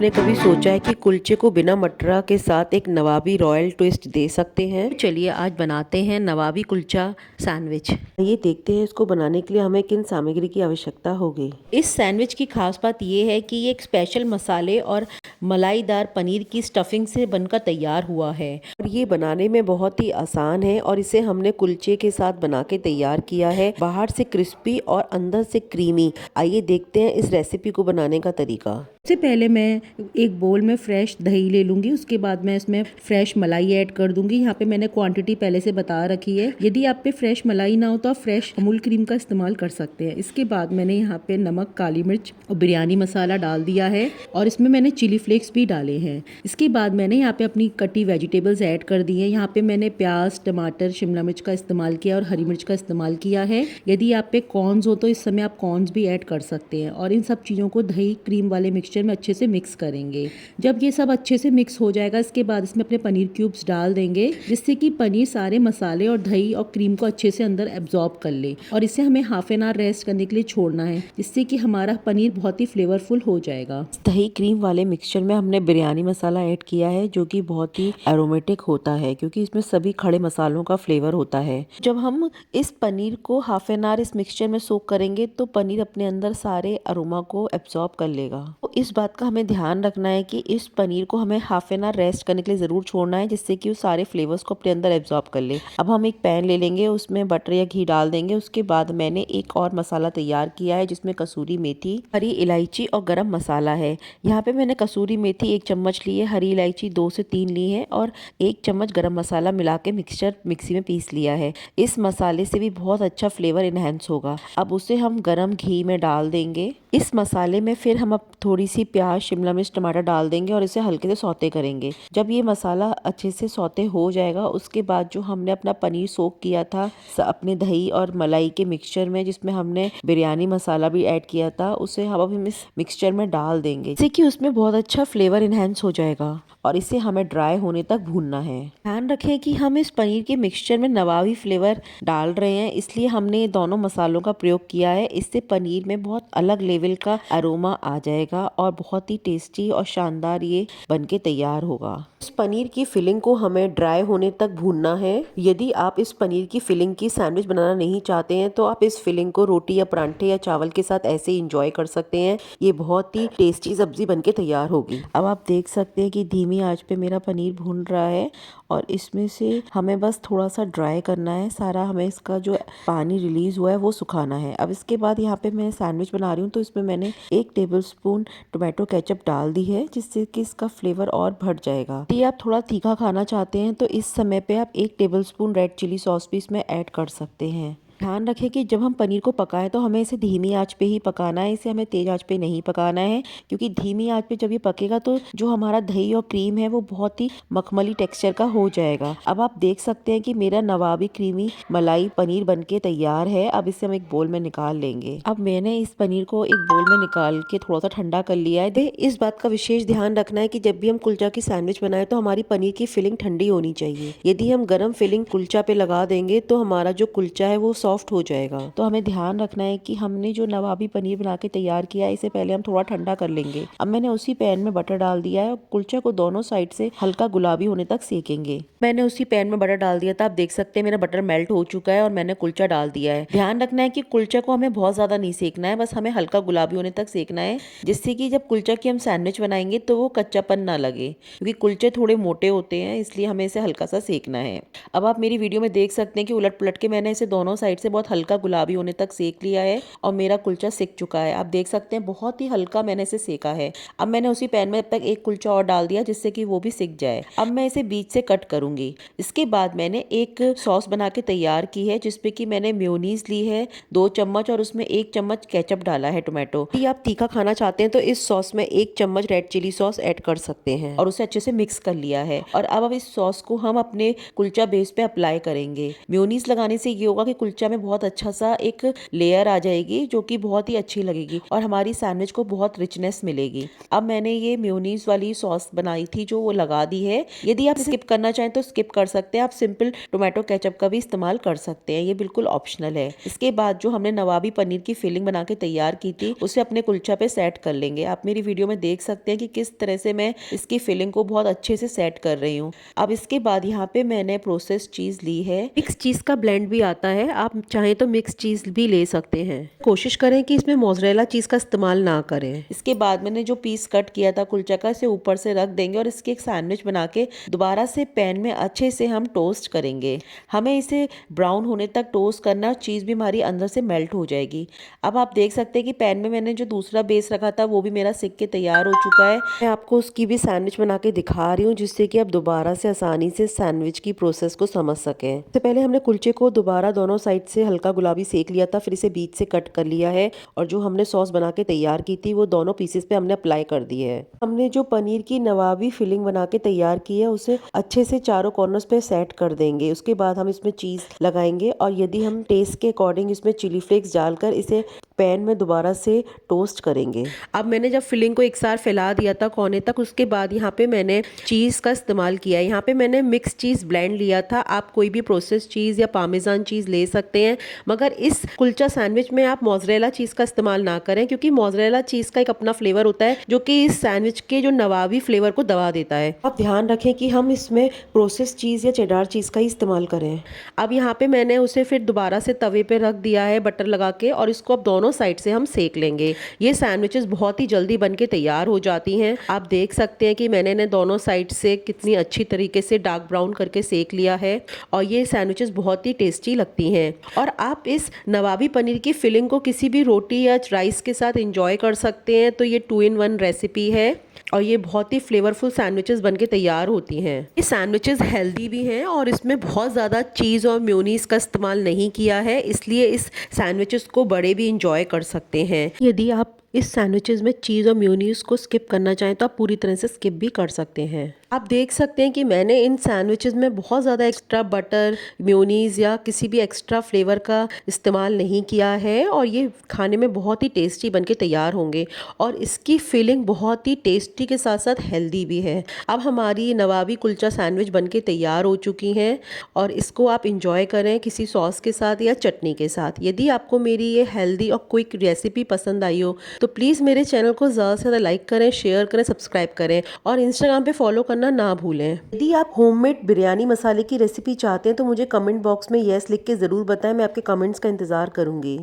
आपने कभी सोचा है कि कुलचे को बिना मटरा के साथ एक नवाबी रॉयल ट्विस्ट दे सकते हैं? तो चलिए आज बनाते हैं नवाबी कुलचा सैंडविच। ये देखते हैं इसको बनाने के लिए हमें किन सामग्री की आवश्यकता होगी। इस सैंडविच की खास बात ये है कि ये एक स्पेशल मसाले और मलाईदार पनीर की स्टफिंग से बनकर तैयार हुआ है और ये बनाने में बहुत ही आसान है और इसे हमने कुलचे के साथ बना के तैयार किया है, बाहर से क्रिस्पी और अंदर से क्रीमी। आइए देखते हैं इस रेसिपी को बनाने का तरीका। सबसे पहले मैं एक बोल में फ्रेश दही ले लूँगी। उसके बाद मैं इसमें फ्रेश मलाई ऐड कर दूँगी। यहाँ पे मैंने क्वांटिटी पहले से बता रखी है। यदि आप पे फ्रेश मलाई ना हो तो आप फ्रेश अमूल क्रीम का इस्तेमाल कर सकते हैं। इसके बाद मैंने यहाँ पे नमक, काली मिर्च और बिरयानी मसाला डाल दिया है और इसमें मैंने चिली फ्लेक्स भी डाले हैं। इसके बाद मैंने यहाँ पे अपनी कटी वेजिटेबल्स ऐड कर दी हैं। यहाँ पे मैंने प्याज, टमाटर, शिमला मिर्च का इस्तेमाल किया और हरी मिर्च का इस्तेमाल किया है। यदि आप पे कॉर्न्स हो तो इस समय आप कॉर्न्स भी ऐड कर सकते हैं और इन सब चीज़ों को दही क्रीम वाले मिक्सचर में अच्छे से मिक्स करेंगे। जब ये सब अच्छे से मिक्स हो जाएगा, इसके बाद इसमें अपने पनीर क्यूब्स डाल देंगे, जिससे कि पनीर सारे मसाले और दही और क्रीम को अच्छे से अंदर एब्जॉर्ब कर ले और इसे हमें हाफ एन आवर रेस्ट करने के लिए छोड़ना है, जिससे कि हमारा पनीर बहुत ही फ्लेवरफुल हो जाएगा। दही क्रीम वाले मिक्सचर में हमने बिरयानी मसाला ऐड किया है, जो कि बहुत ही एरोमेटिक होता है क्योंकि इसमें सभी खड़े मसालों का फ्लेवर होता है। जब हम इस पनीर को हाफ एन आवर इस मिक्सचर में सोक करेंगे तो पनीर अपने अंदर सारे अरोमा को एब्जॉर्ब कर लेगा। तो इस बात का हमें ध्यान रखना है कि इस पनीर को हमें हाफ एन आवर रेस्ट करने के लिए ज़रूर छोड़ना है, जिससे कि वो सारे फ्लेवर्स को अपने अंदर एब्जॉर्ब कर ले। अब हम एक पैन ले लेंगे, उसमें बटर या घी डाल देंगे। उसके बाद मैंने एक और मसाला तैयार किया है, जिसमें कसूरी मेथी, हरी इलायची और गरम मसाला है। यहाँ पे मैंने कसूरी मेथी 1 चम्मच ली है, हरी इलायची 2 से 3 ली है और 1 चम्मच गरम मसाला मिला के मिक्सी में पीस लिया है। इस मसाले से भी बहुत अच्छा फ्लेवर इनहेंस होगा। अब उसे हम गरम घी में डाल देंगे। इस मसाले में फिर हम अब थोड़ी सी प्याज, शिमला मिर्च, टमाटर डाल देंगे और इसे हल्के से सौते करेंगे। जब ये मसाला अच्छे से सौते हो जाएगा, उसके बाद जो हमने अपना पनीर सोक किया था अपने दही और मलाई के मिक्सचर में, जिसमें हमने बिरयानी मसाला भी ऐड किया था, उसे हम इस मिक्सचर में डाल देंगे, जिससे कि उसमें बहुत अच्छा फ्लेवर इनहेंस हो जाएगा और इसे हमें ड्राई होने तक भूनना है। ध्यान रखें कि हम इस पनीर के मिक्सचर में नवाबी फ्लेवर डाल रहे हैं, इसलिए हमने दोनों मसालों का प्रयोग किया है। इससे पनीर में बहुत अलग लेवल का अरोमा आ जाएगा और बहुत ही टेस्टी और शानदार ये बनके तैयार होगा। इस पनीर की फिलिंग को हमें ड्राई होने तक भूनना है। यदि आप इस पनीर की फिलिंग की सैंडविच बनाना नहीं चाहते हैं तो आप इस फिलिंग को रोटी या परांठे या चावल के साथ ऐसे ही इंजॉय कर सकते हैं। ये बहुत ही टेस्टी सब्जी बनके तैयार होगी। अब आप देख सकते हैं कि धीमी आंच पे मेरा पनीर भून रहा है और इसमें से हमें बस थोड़ा सा ड्राई करना है। सारा हमें इसका जो पानी रिलीज हुआ है वो सुखाना है। अब इसके बाद यहाँ पे मैं सैंडविच बना रही हूँ, तो इसमें मैंने 1 टेबलस्पून टोमेटो केचप डाल दी है, जिससे कि इसका फ्लेवर और बढ़ जाएगा। यदि आप थोड़ा तीखा खाना चाहते हैं तो इस समय पे आप 1 टेबलस्पून रेड चिली सॉस भी इसमें ऐड कर सकते हैं। ध्यान रखें कि जब हम पनीर को पकाएं तो हमें इसे धीमी आंच पे ही पकाना है, इसे हमें तेज आंच पे नहीं पकाना है, क्योंकि धीमी आंच पे जब ये पकेगा तो जो हमारा दही और क्रीम है वो बहुत ही मखमली टेक्सचर का हो जाएगा। अब आप देख सकते हैं कि मेरा नवाबी क्रीमी मलाई पनीर बनके तैयार है। अब इसे हम एक बोल में निकाल लेंगे। अब मैंने इस पनीर को एक बोल में निकाल के थोड़ा सा ठंडा कर लिया है। इस बात का विशेष ध्यान रखना है कि जब भी हम कुलचा की सैंडविच बनाए तो हमारी पनीर की फिलिंग ठंडी होनी चाहिए। यदि हम गर्म फिलिंग कुलचा पे लगा देंगे तो हमारा जो कुलचा है वो सॉफ्ट हो जाएगा। तो हमें ध्यान रखना है कि हमने जो नवाबी पनीर बना के तैयार किया है, इसे पहले हम थोड़ा ठंडा कर लेंगे। अब मैंने उसी पैन में बटर डाल दिया है और कुलचे को दोनों साइड से हल्का गुलाबी होने तक सेकेंगे। मैंने उसी पैन में बटर डाल दिया था। आप देख सकते हैं मेरा बटर मेल्ट हो चुका है और मैंने कुलचा डाल दिया है। ध्यान रखना है कि कुलचे को हमें बहुत ज्यादा नहीं सेकना है, बस हमें हल्का गुलाबी होने तक सेकना है, जिससे कि जब कुलचा की हम सैंडविच बनाएंगे तो वो कच्चापन ना लगे, क्योंकि कुलचे थोड़े मोटे होते हैं, इसलिए हमें इसे हल्का सा सेकना है। अब आप मेरी वीडियो में देख सकते हैं कि उलट पुलट के मैंने इसे दोनों साइड से बहुत हल्का गुलाबी होने तक सेक लिया है और मेरा कुलचा सिक चुका है। आप देख सकते हैं बहुत ही हल्का मैंने इसे सेका है। अब मैंने उसी पैन में अब तक एक कुलचा और डाल दिया, जिससे कि वो भी सिक जाए। अब मैं इसे बीच से कट करूंगी। इसके बाद मैंने एक सॉस बना के तैयार की है, जिसपे कि मैंने मेयोनीज ली है 2 चम्मच और उसमें 1 चम्मच केचप डाला है टोमेटो। यदि आप तीखा खाना चाहते हैं तो इस सॉस में 1 चम्मच रेड चिली सॉस ऐड कर सकते हैं और उसे अच्छे से मिक्स कर लिया है। और अब इस सॉस को हम अपने कुलचा बेस पे अप्लाई करेंगे। मेयोनीज लगाने से ये होगा कि कुलचा में बहुत अच्छा सा एक लेयर आ जाएगी जो कि बहुत ही अच्छी लगेगी और हमारी सैंडविच को बहुत रिचनेस मिलेगी। अब मैंने ये मेयोनीज वाली सॉस बनाई थी जो वो लगा दी है। यदि आप स्किप करना चाहें तो स्किप कर सकते हैं, आप सिंपल टोमेटो केचप का भी इस्तेमाल कर सकते हैं, ये बिल्कुल ऑप्शनल है। इसके बाद जो हमने नवाबी पनीर की फिलिंग बना के तैयार की थी उसे अपने कुलचा पे सेट कर लेंगे। आप मेरी वीडियो में देख सकते हैं कि किस तरह से मैं इसकी फिलिंग को बहुत अच्छे से सेट कर रही हूँ। अब इसके बाद यहाँ पे मैंने प्रोसेस चीज ली है। मिक्स चीज का ब्लेंड भी आता है, आप चाहें तो मिक्स चीज भी ले सकते हैं। कोशिश करें कि इसमें मोज़रेला चीज का इस्तेमाल ना करें। इसके बाद मैंने जो पीस कट किया था कुलचा का, इसे ऊपर से रख देंगे और इसकी एक सैंडविच बना के दोबारा से पैन में अच्छे से हम टोस्ट करेंगे। हमें इसे ब्राउन होने तक टोस्ट करना और चीज़ भी हमारी अंदर से मेल्ट हो जाएगी। अब आप देख सकते हैं कि पैन में मैंने जो दूसरा बेस रखा था वो भी मेरा सिक के तैयार हो चुका है। मैं आपको उसकी भी सैंडविच बना के दिखा रही हूँ जिससे कि आप दोबारा से आसानी से सैंडविच की प्रोसेस को समझ सकें। इससे पहले हमने कुलचे को दोबारा दोनों साइड से हल्का गुलाबी सेक लिया था, फिर इसे बीच से कट कर लिया है और जो हमने सॉस बना के तैयार की थी वो दोनों पीसेस पे हमने अप्लाई कर दी है। हमने जो पनीर की नवाबी फिलिंग बना के तैयार की है उसे अच्छे से चारों कॉर्नर्स पे सेट कर देंगे। उसके बाद हम इसमें चीज लगाएंगे और यदि हम टेस्ट के अकॉर्डिंग इसमें चिली फ्लेक्स डालकर इसे पैन में दोबारा से टोस्ट करेंगे। अब मैंने जब फिलिंग को एक साथ फैला दिया था कोने तक, उसके बाद यहाँ पे मैंने चीज़ का इस्तेमाल किया है। यहाँ पे मैंने मिक्स चीज़ ब्लेंड लिया था, आप कोई भी प्रोसेस चीज़ या पार्मेजान चीज़ ले सकते हैं, मगर इस कुलचा सैंडविच में आप मोज़रेला चीज़ का इस्तेमाल ना करें क्योंकि मोज़रेला चीज़ का एक अपना फ्लेवर होता है जो कि इस सैंडविच के जो नवाबी फ्लेवर को दबा देता है। आप ध्यान रखें कि हम इसमें प्रोसेस चीज़ या चेडार चीज़ का ही इस्तेमाल करें। अब यहाँ पे मैंने उसे फिर दोबारा से तवे पे रख दिया है बटर लगा के और इसको अब दोनों साइड से हम सेक लेंगे। ये सैंडविचेस बहुत ही जल्दी बन के तैयार हो जाती हैं। आप देख सकते हैं कि मैंने इन्हें दोनों साइड से कितनी अच्छी तरीके से डार्क ब्राउन करके सेक लिया है और ये सैंडविचेस बहुत ही टेस्टी लगती हैं। और आप इस नवाबी पनीर की फिलिंग को किसी भी रोटी या राइस के साथ एंजॉय कर सकते हैं। तो ये 2 in 1 रेसिपी है और ये बहुत ही फ्लेवरफुल सैंडविचेस बनके तैयार होती हैं। ये सैंडविचेस हेल्दी भी हैं और इसमें बहुत ज़्यादा चीज़ और मेयोनीज का इस्तेमाल नहीं किया है, इसलिए इस सैंडविचेस को बड़े भी इंजॉय कर सकते हैं। यदि आप इस सैंडविचेस में चीज़ और मेयोनीज को स्किप करना चाहें तो आप पूरी तरह से स्किप भी कर सकते हैं। आप देख सकते हैं कि मैंने इन सैंडविचेस में बहुत ज़्यादा एक्स्ट्रा बटर, मेयोनीज या किसी भी एक्स्ट्रा फ्लेवर का इस्तेमाल नहीं किया है और ये खाने में बहुत ही टेस्टी बनके तैयार होंगे और इसकी फिलिंग बहुत ही टेस्टी के साथ साथ हेल्दी भी है। अब हमारी नवाबी कुलचा सैंडविच बनके तैयार हो चुकी हैं और इसको आप इंजॉय करें किसी सॉस के साथ या चटनी के साथ। यदि आपको मेरी ये हेल्दी और क्विक रेसिपी पसंद आई हो तो प्लीज़ मेरे चैनल को ज़्यादा से ज़्यादा लाइक करें, शेयर करें, सब्सक्राइब करें और इंस्टाग्राम पे फॉलो करना ना भूलें। यदि आप होममेड बिरयानी मसाले की रेसिपी चाहते हैं तो मुझे कमेंट बॉक्स में येस लिख के ज़रूर बताएं, मैं आपके कमेंट्स का इंतज़ार करूँगी।